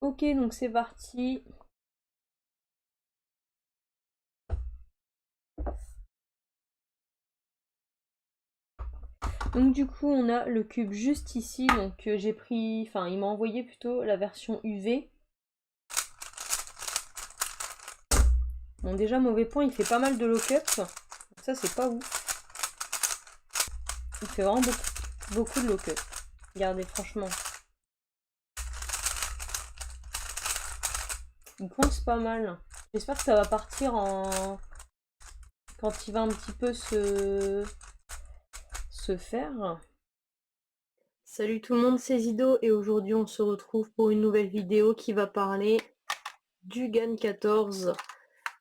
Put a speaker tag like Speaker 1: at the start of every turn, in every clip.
Speaker 1: Ok, donc c'est parti. Donc du coup, on a le cube juste ici. Donc j'ai pris, enfin, il m'a envoyé plutôt la version UV. Bon, déjà, mauvais point, il fait pas mal de lock-up. Ça, c'est pas ouf. Il fait vraiment beaucoup de lock-up. Regardez, franchement. Il coince pas mal. J'espère que ça va partir en... quand il va un petit peu se faire. Salut tout le monde, c'est Zido et aujourd'hui on se retrouve pour une nouvelle vidéo qui va parler du GAN 14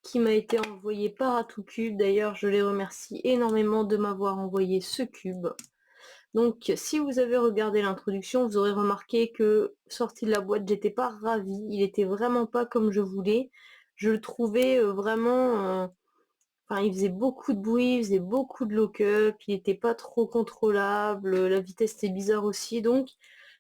Speaker 1: qui m'a été envoyé par Atoocube. D'ailleurs, je les remercie énormément de m'avoir envoyé ce cube. Donc, si vous avez regardé l'introduction, vous aurez remarqué que, sorti de la boîte, j'étais pas ravie. Il était vraiment pas comme je voulais. Je le trouvais vraiment... Enfin, il faisait beaucoup de bruit, il faisait beaucoup de lock-up, il était pas trop contrôlable, la vitesse était bizarre aussi, donc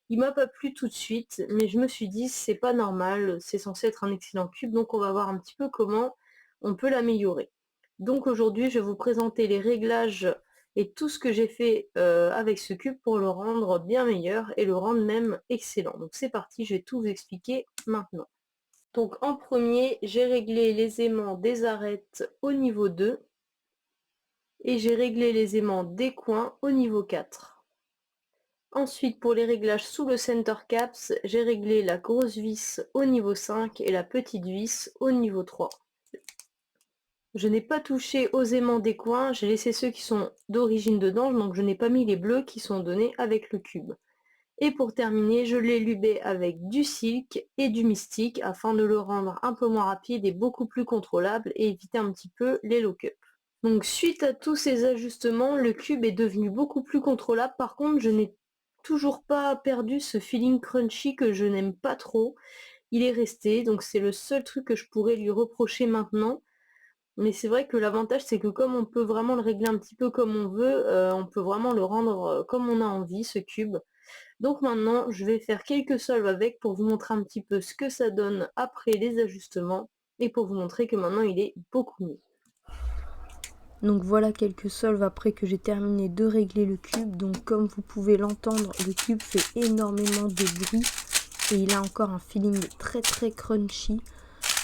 Speaker 1: il m'a pas plu tout de suite, mais je me suis dit c'est pas normal, c'est censé être un excellent cube, donc on va voir un petit peu comment on peut l'améliorer. Donc aujourd'hui je vais vous présenter les réglages et tout ce que j'ai fait avec ce cube pour le rendre bien meilleur et le rendre même excellent. Donc c'est parti, je vais tout vous expliquer maintenant. Donc en premier, j'ai réglé les aimants des arêtes au niveau 2 et j'ai réglé les aimants des coins au niveau 4. Ensuite, pour les réglages sous le center caps, j'ai réglé la grosse vis au niveau 5 et la petite vis au niveau 3. Je n'ai pas touché aux aimants des coins, j'ai laissé ceux qui sont d'origine dedans, donc je n'ai pas mis les bleus qui sont donnés avec le cube. Et pour terminer, je l'ai lubé avec du silk et du mystique afin de le rendre un peu moins rapide et beaucoup plus contrôlable et éviter un petit peu les lock-up. Donc suite à tous ces ajustements, le cube est devenu beaucoup plus contrôlable. Par contre, je n'ai toujours pas perdu ce feeling crunchy que je n'aime pas trop. Il est resté, donc c'est le seul truc que je pourrais lui reprocher maintenant. Mais c'est vrai que l'avantage, c'est que comme on peut vraiment le régler un petit peu comme on veut, on peut vraiment le rendre comme on a envie, ce cube. Donc maintenant, je vais faire quelques solves avec pour vous montrer un petit peu ce que ça donne après les ajustements et pour vous montrer que maintenant il est beaucoup mieux. Donc voilà quelques solves après que j'ai terminé de régler le cube. Donc comme vous pouvez l'entendre, le cube fait énormément de bruit et il a encore un feeling très crunchy.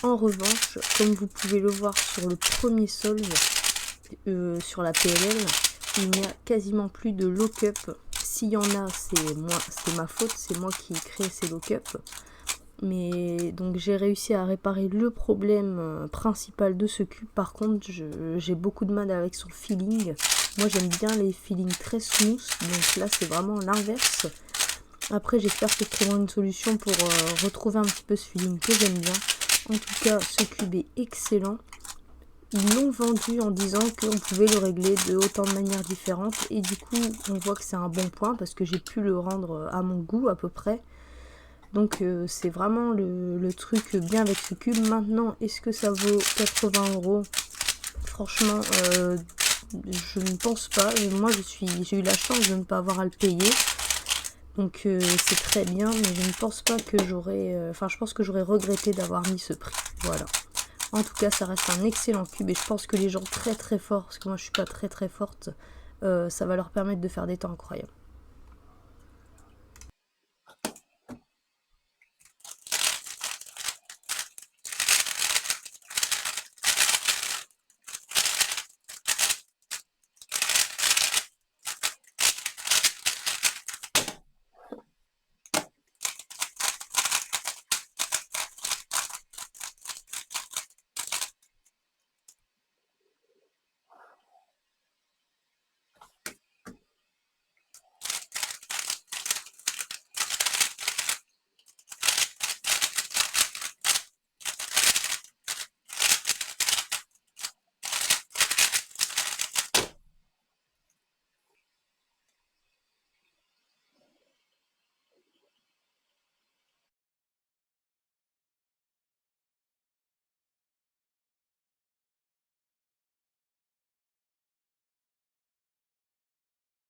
Speaker 1: En revanche, comme vous pouvez le voir sur le premier solve, sur la PLL, il n'y a quasiment plus de lock-up. S'il y en a, c'est ma faute, c'est moi qui crée ces lock-up. Mais donc j'ai réussi à réparer le problème principal de ce cube. Par contre, j'ai beaucoup de mal avec son feeling. Moi j'aime bien les feelings très smooth, donc là c'est vraiment l'inverse. Après j'espère qu'ils trouveront une solution pour retrouver un petit peu ce feeling que j'aime bien. En tout cas, ce cube est excellent. Ils l'ont vendu en disant qu'on pouvait le régler de autant de manières différentes. Et du coup, on voit que c'est un bon point parce que j'ai pu le rendre à mon goût à peu près. Donc c'est vraiment le truc bien avec ce cube. Maintenant, est-ce que ça vaut 80 €? Franchement, je ne pense pas. Moi, j'ai eu la chance de ne pas avoir à le payer. Donc c'est très bien, mais je ne pense pas que j'aurais... Enfin, je pense que j'aurais regretté d'avoir mis ce prix. Voilà. En tout cas, ça reste un excellent cube et je pense que les gens très forts, parce que moi je suis pas très forte, ça va leur permettre de faire des temps incroyables.